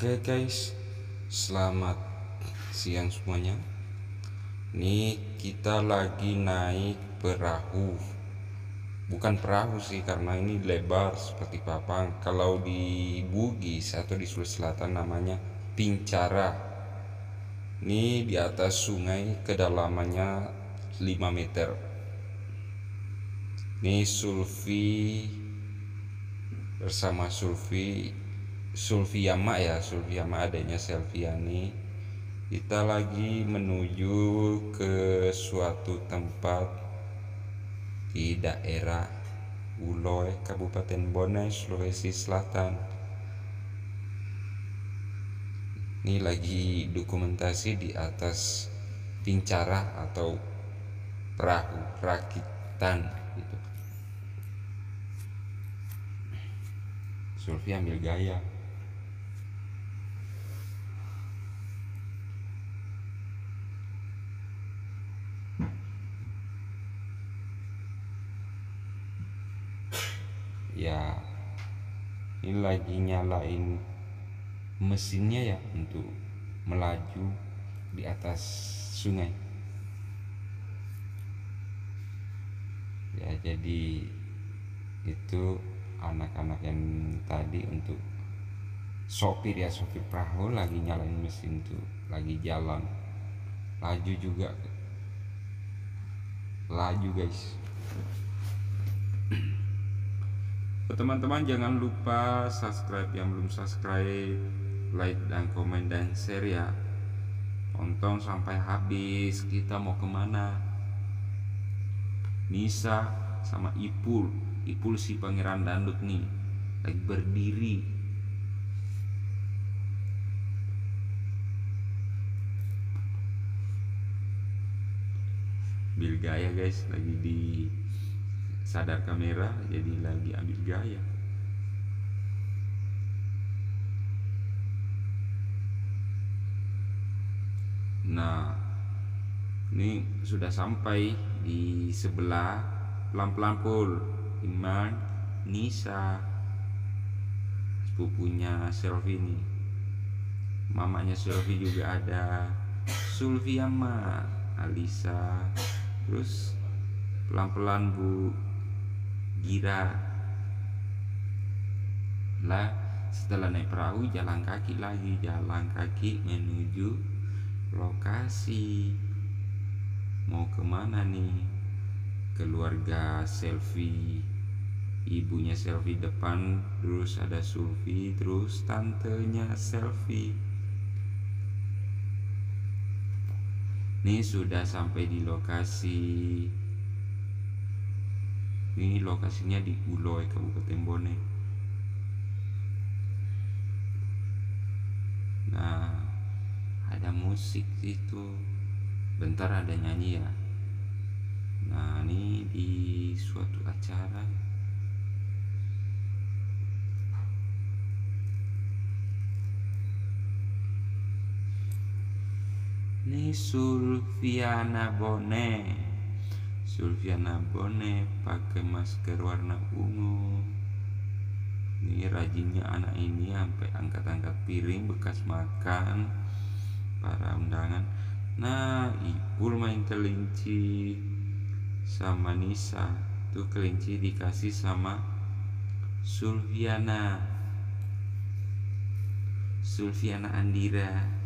Oke guys, selamat siang semuanya. Ini kita lagi naik perahu. Bukan perahu sih, karena ini lebar seperti papang. Kalau di Bugis atau di Sulawesi Selatan namanya pincara. Ini di atas sungai, kedalamannya 5 meter. Ini Sulfi bersama Sulfiama ya, Sulfiama adanya Selviani. Kita lagi menuju ke suatu tempat di daerah Uloe, Kabupaten Bone, Sulawesi Selatan. Ini lagi dokumentasi di atas pincara atau perahu rakitan gitu. Sulfi ambil gaya. Ya, ini lagi nyalain mesinnya ya untuk melaju di atas sungai. Ya, jadi itu anak-anak yang tadi untuk sopir perahu lagi nyalain mesin tuh, lagi jalan laju juga, laju guys. Teman-teman jangan lupa subscribe yang belum subscribe, like dan komen dan share ya. Tonton sampai habis. Kita mau kemana? Nisa sama Ipul si pangeran dangdut nih lagi berdiri. Ambil gaya guys, lagi di sadar kamera, jadi lagi ambil gaya. Nah, ini sudah sampai di sebelah, pelan-pelan pul. Iman, Nisa, sepupunya Selvi nih. Mamanya Selvi juga ada, Sulfiama, Alisa. Terus pelan-pelan Bu Gira. Lah, setelah naik perahu jalan kaki lagi, jalan kaki menuju lokasi. Mau kemana nih? Keluarga Selvi, ibunya Selvi depan, terus ada Sulfi, terus tantenya Selvi. Nih sudah sampai di lokasi. Ini lokasinya di Uloe, Kabupaten Bone. Nah, ada musik situ. Bentar ada nyanyi ya. Nah, ini di suatu acara. Ini Sulfiana Bone pakai masker warna ungu. Ini rajinnya anak ini sampai angkat-angkat piring bekas makan para undangan. Nah, Ipul main kelinci sama Nisa. Tuh kelinci dikasih sama Sulfiana Andira.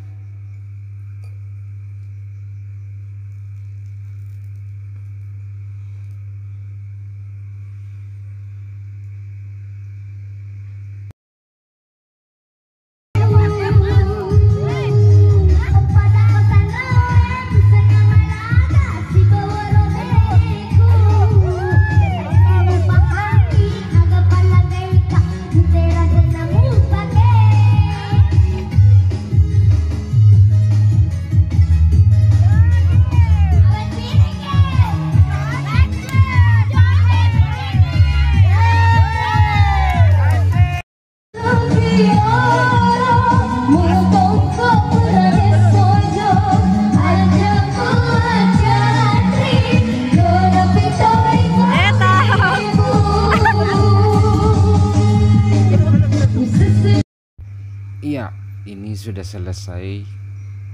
sudah selesai.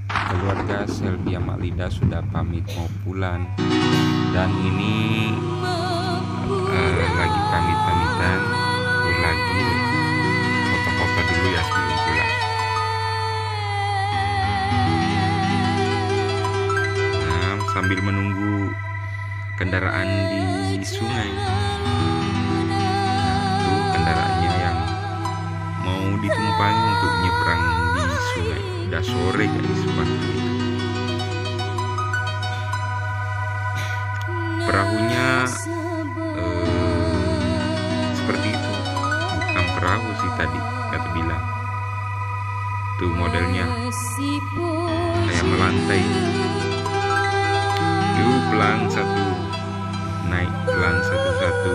Keluarga Selvi sama Linda sudah pamit mau pulang, dan ini lagi pamit-pamitan. Aku lagi foto-foto dulu ya sebelum pulang. Nah, sambil menunggu kendaraan di sungai. Nah, itu kendaraannya yang mau ditumpangi untuk nyebrang di sungai. Udah sore guys, waktu itu. Perahunya seperti itu, bukan perahu sih tadi kata bilang. Tuh modelnya kayak melantai. Yuk pelan satu, naik pelan satu-satu.